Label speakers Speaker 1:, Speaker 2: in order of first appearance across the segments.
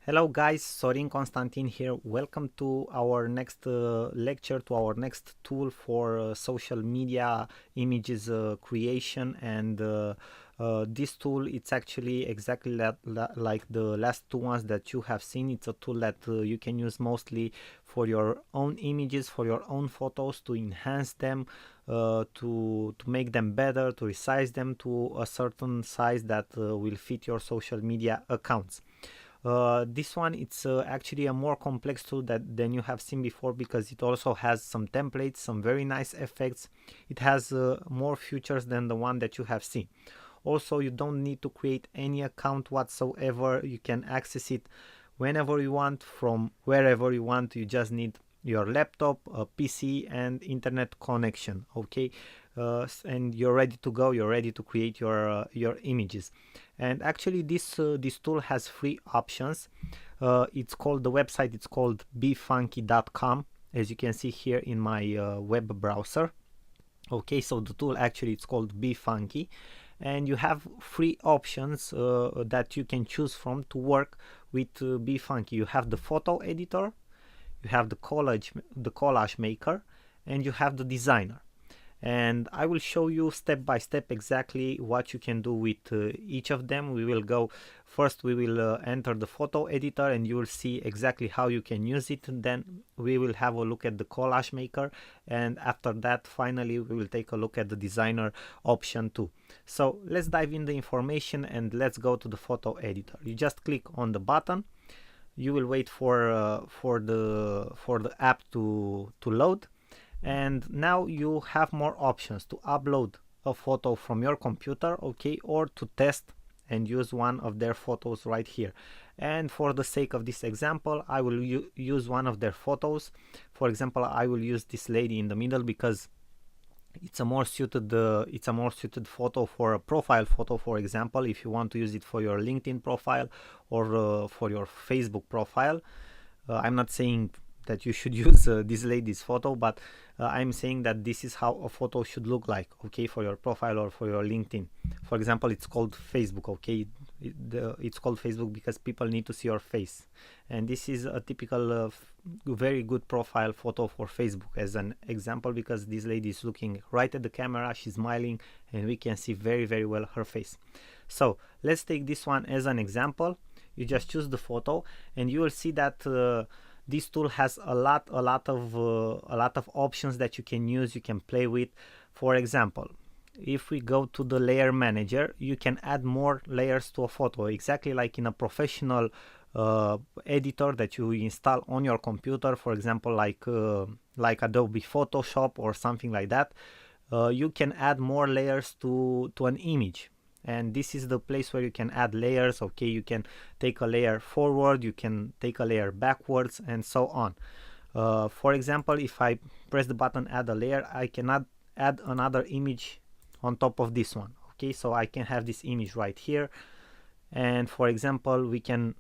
Speaker 1: Hello guys, Sorin Constantin here. Welcome to our next lecture, to our next tool for social media images creation. And this tool, it's actually exactly like the last two ones that you have seen. It's a tool that you can use mostly for your own images, for your own photos, to enhance them, to make them better, to resize them to a certain size that will fit your social media accounts. This one, it's actually a more complex tool than you have seen before, because it also has some templates, some very nice effects. It has more features than the one that you have seen. Also, you don't need to create any account whatsoever. You can access it whenever you want, from wherever you want. You just need your laptop, a PC, and internet connection. Okay, and you're ready to go. You're ready to create your images. And actually, this tool has three options. It's called, the website, it's called befunky.com, as you can see here in my web browser. Okay, so the tool actually, it's called Befunky, and you have three options that you can choose from to work with Befunky. You have the photo editor, you have the collage maker, and you have the designer. And I will show you step by step exactly what you can do with each of them. We will go first, we will enter the photo editor, and you will see exactly how you can use it. And then we will have a look at the collage maker, and after that, finally, we will take a look at the designer option too. So let's dive in the information and let's go to the photo editor. You just click on the button. You will wait for the app to load. And now you have more options to upload a photo from your computer, okay, or to test and use one of their photos right here. And for the sake of this example, I will use one of their photos. For example, I will use this lady in the middle because it's a more suited photo for a profile photo. For example, if you want to use it for your LinkedIn profile or for your Facebook profile. I'm not saying that you should use this lady's photo, but I'm saying that this is how a photo should look like, okay, for your profile or for your LinkedIn. For example, it's called Facebook, okay. It's called Facebook because people need to see your face, and this is a typical very good profile photo for Facebook as an example, because this lady is looking right at the camera, she's smiling, and we can see very well her face. So let's take this one as an example. You just choose the photo, and you will see that this tool has a lot of options that you can use, you can play with. For example, if we go to the layer manager, you can add more layers to a photo, exactly like in a professional editor that you install on your computer. For example, like Adobe Photoshop or something like that. You can add more layers to an image, and this is the place where you can add layers. Okay, you can take a layer forward, you can take a layer backwards, and so on. For example, if I press the button add a layer, I cannot add another image on top of this one. Okay, so I can have this image right here, and for example, we can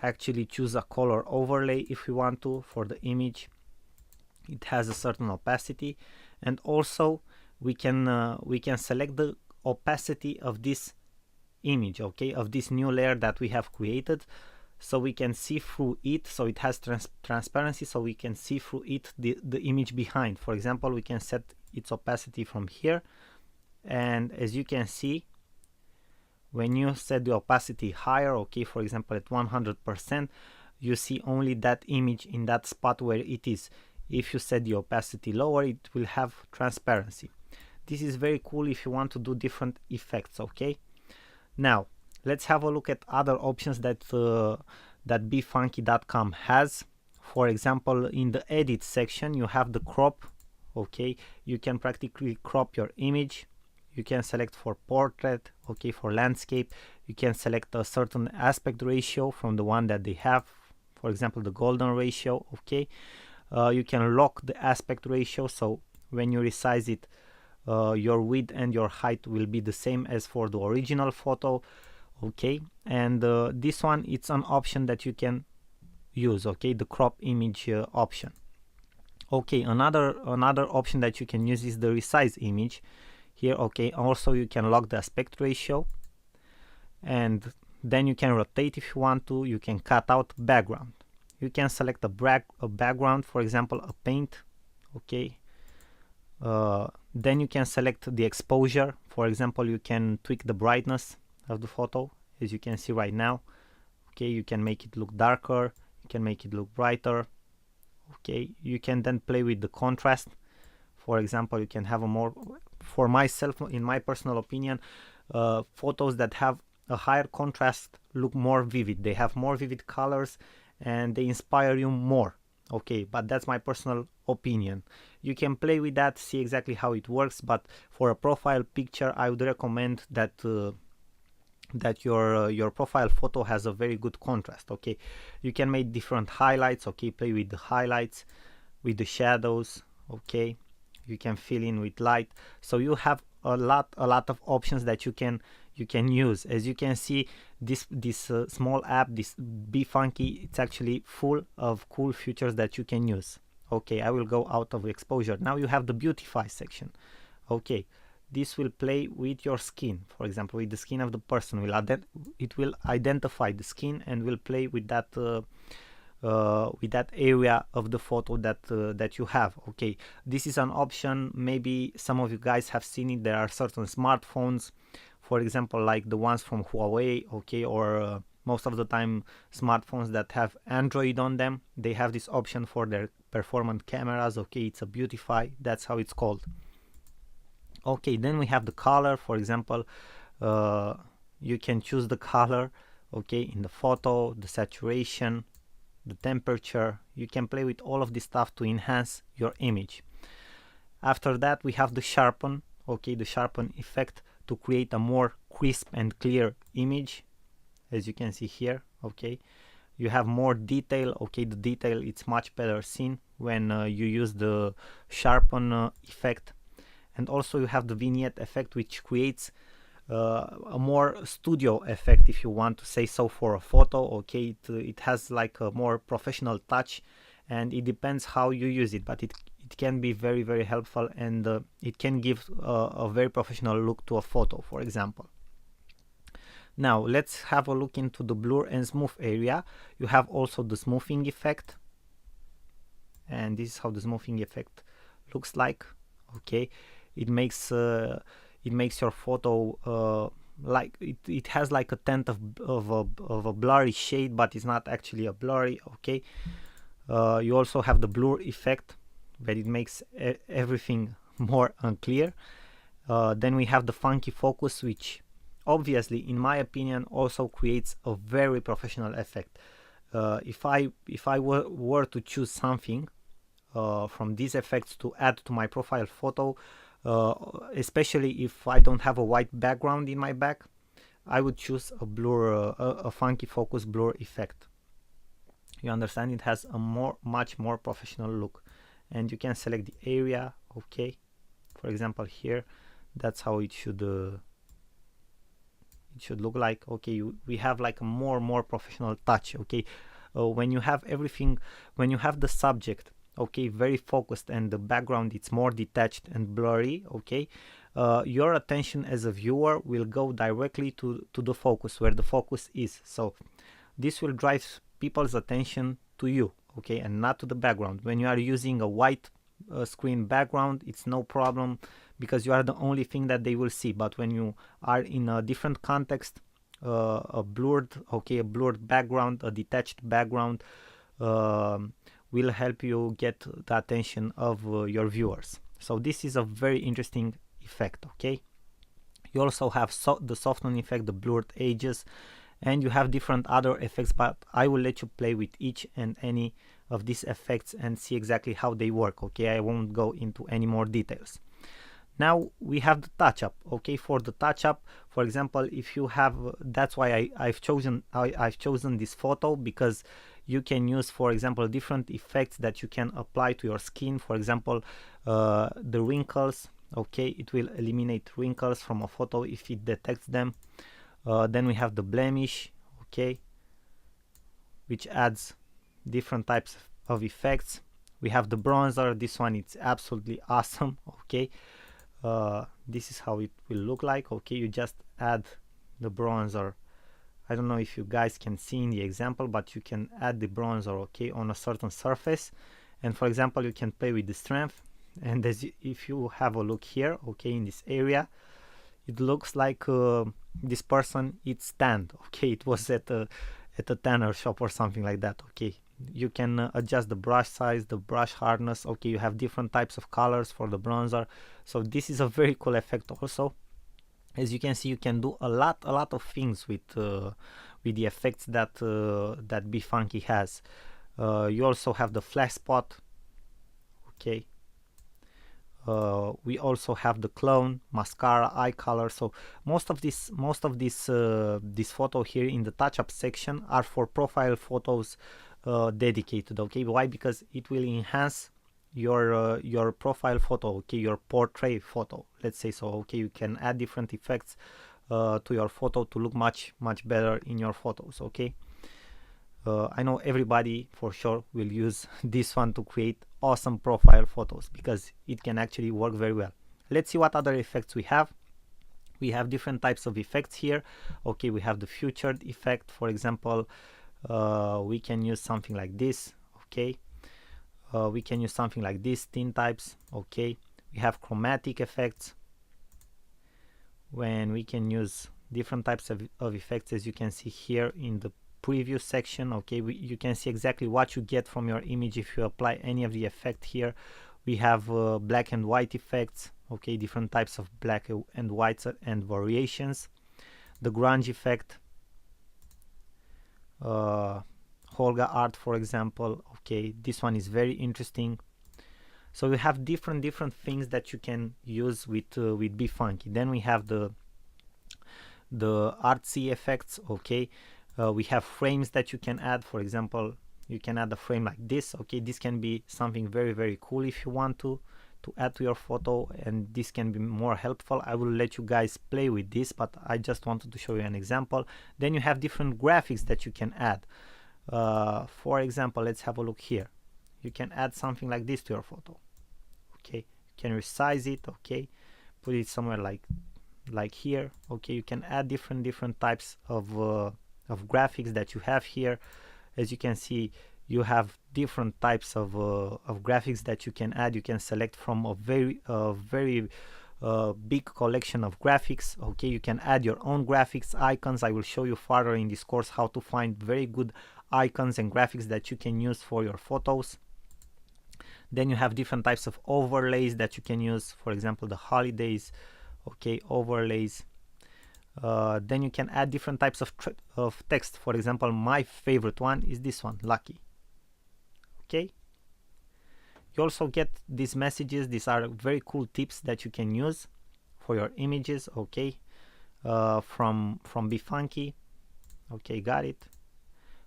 Speaker 1: actually choose a color overlay if we want to for the image. It has a certain opacity, and also we can select the opacity of this image, okay, of this new layer that we have created, so we can see through it. So it has transparency, so we can see through it the image behind. For example, we can set its opacity from here, and as you can see, when you set the opacity higher, okay, for example at 100%, you see only that image in that spot where it is. If you set the opacity lower, it will have transparency. This is very cool if you want to do different effects, okay. Now let's have a look at other options that that befunky.com has. For example, in the edit section, you have the crop, okay. You can practically crop your image. You can select for portrait, okay, for landscape. You can select a certain aspect ratio from the one that they have, for example the golden ratio, okay. You can lock the aspect ratio, so when you resize it, your width and your height will be the same as for the original photo, okay. And this one, it's an option that you can use, okay, the crop image option. Okay, another option that you can use is the resize image here, okay. Also, you can lock the aspect ratio, and Then you can rotate if you want to. You can cut out background. You can select a background, for example, a paint. Okay. Then you can select the exposure. For example, you can tweak the brightness of the photo, as you can see right now. Okay, you can make it look darker. You can make it look brighter. Okay, you can then play with the contrast. For example, you can have a more, for myself, in my personal opinion, photos that have a higher contrast look more vivid. They have more vivid colors and they inspire you more. Okay, but that's my personal opinion. You can play with that, see exactly how it works, but for a profile picture, I would recommend that that your profile photo has a very good contrast. Okay, you can make different highlights. Okay, play with the highlights, with the shadows. Okay, you can fill in with light. So you have a lot of options that you can use. As you can see, this small app, this Befunky, it's actually full of cool features that you can use. Okay, I will go out of exposure. Now you have the beautify section. Okay, this will play with your skin. For example, with the skin of the person. It will identify the skin and will play with that area of the photo that you have. Okay, this is an option. Maybe some of you guys have seen it. There are certain smartphones, for example, like the ones from Huawei, okay, or most of the time smartphones that have Android on them, they have this option for their performant cameras. Okay, it's a beautify, that's how it's called. Okay, then we have the color. For example, you can choose the color, okay, in the photo, the saturation, the temperature. You can play with all of this stuff to enhance your image. After that, we have the sharpen. Okay, the sharpen effect to create a more crisp and clear image, as you can see here. Okay, you have more detail. Okay, the detail, it's much better seen when you use the sharpen effect. And also you have the vignette effect, which creates a more studio effect, if you want to say so, for a photo. Okay, it has like a more professional touch, and it depends how you use it, but it can be very, very helpful, and it can give a very professional look to a photo, for example. Now let's have a look into the blur and smooth area. You have also the smoothing effect, and this is how the smoothing effect looks like. Okay, it makes your photo like it has like a tint of a blurry shade, but it's not actually a blurry. Okay, you also have the blur effect, but it makes everything more unclear. Then we have the funky focus, which obviously, in my opinion, also creates a very professional effect. If I were to choose something from these effects to add to my profile photo, especially if I don't have a white background in my back, I would choose a blur, a funky focus blur effect. You understand? It has a much more professional look, and you can select the area. Okay, for example here, that's how it should look like. Okay, we have like a more professional touch. Okay, when you have everything, when you have the subject, okay, very focused, and the background, it's more detached and blurry. Okay, your attention as a viewer will go directly to the focus, where the focus is. So this will drive people's attention to you, okay, and not to the background. When you are using a white screen background, it's no problem, because you are the only thing that they will see. But when you are in a different context, a blurred background, a detached background, will help you get the attention of your viewers. So this is a very interesting effect. Okay, you also have the soften effect, the blurred edges, and you have different other effects, but I will let you play with each and any of these effects and see exactly how they work. Okay, I won't go into any more details. Now we have the touch up. Okay, for the touch up, for example, if you have, that's why I've chosen this photo, because you can use, for example, different effects that you can apply to your skin. For example, the wrinkles. Okay, it will eliminate wrinkles from a photo if it detects them. Then we have the blemish, okay, which adds different types of effects. We have the bronzer. This one, it's absolutely awesome. Okay, this is how it will look like. Okay, you just add the bronzer. I don't know if you guys can see in the example, but you can add the bronzer, okay, on a certain surface. And for example, you can play with the strength. And if you have a look here, okay, in this area, it looks like this person is tanned, okay. It was at a tanner shop or something like that, okay. You can adjust the brush size, the brush hardness, okay. You have different types of colors for the bronzer, so this is a very cool effect also. As you can see, you can do a lot of things with the effects that that Befunky has. You also have the flash spot, okay. We also have the clone, mascara, eye color. So most of this photo here in the touch-up section are for profile photos dedicated, okay. Why? Because it will enhance your profile photo, okay, your portrait photo, let's say so, okay. You can add different effects to your photo to look much better in your photos, okay. I know everybody for sure will use this one to create awesome profile photos because it can actually work very well. Let's see what other effects we have. We have different types of effects here, okay. We have the featured effect, for example. We can use something like this, okay. We can use something like this, thin types, okay. We have chromatic effects, when we can use different types of effects, as you can see here in the preview section, okay. You can see exactly what you get from your image if you apply any of the effect here. We have black and white effects, okay, different types of black and whites and variations. The grunge effect, Holga art, for example, okay. This one is very interesting. So we have different things that you can use with Befunky. Then we have the artsy effects, okay. We have frames that you can add. For example, you can add a frame like this, okay. This can be something very cool if you want to add to your photo, and this can be more helpful. I will let you guys play with this, but I just wanted to show you an example. Then you have different graphics that you can add. For example, let's have a look here. You can add something like this to your photo, okay. You can resize it, okay, put it somewhere like here, okay. You can add different types of graphics that you have here. As you can see, you have different types of graphics that you can add. You can select from a very big collection of graphics, okay. You can add your own graphics, icons. I will show you further in this course how to find very good icons and graphics that you can use for your photos. Then you have different types of overlays that you can use, for example the holidays, okay, overlays. Then you can add different types of text. For example, my favorite one is this one, lucky, okay. You also get these messages. These are very cool tips that you can use for your images, okay, from Befunky, okay. Got it.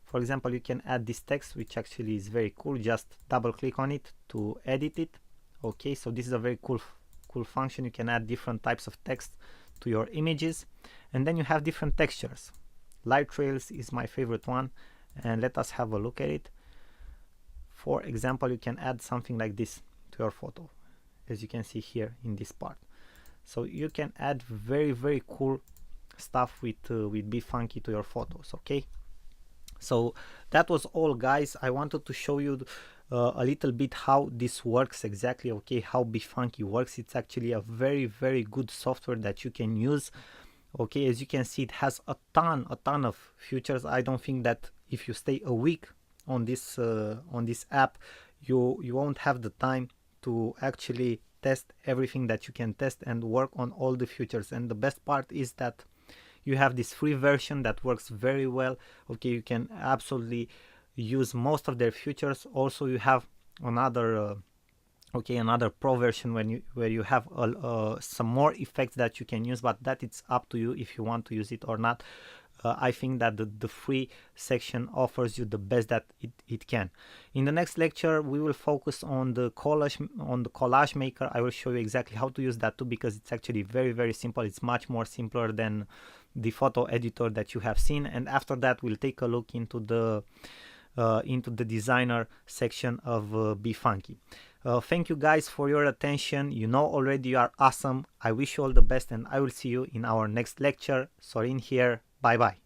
Speaker 1: For example, you can add this text, which actually is very cool. Just double click on it to edit it, okay. So this is a very cool function. You can add different types of text to your images. And then you have different textures. Light trails is my favorite one, and let us have a look at it. For example, you can add something like this to your photo, as you can see here in this part. So you can add very cool stuff with Befunky to your photos, okay. So that was all, guys. I wanted to show you a little bit how this works exactly, okay, how Befunky works. It's actually a very good software that you can use, okay. As you can see, it has a ton of features. I don't think that if you stay a week on this app, you won't have the time to actually test everything that you can test and work on all the features. And the best part is that you have this free version that works very well, okay. You can absolutely use most of their features. Also, you have another another pro version where you have some more effects that you can use, but that it's up to you if you want to use it or not. I think that the free section offers you the best that it can. In the next lecture, we will focus on the collage maker. I will show you exactly how to use that too, because it's actually very simple. It's much more simpler than the photo editor that you have seen. And after that, we'll take a look into the designer section of Befunky. Thank you guys for your attention. You know already you are awesome. I wish you all the best, and I will see you in our next lecture. Sorin here. Bye bye.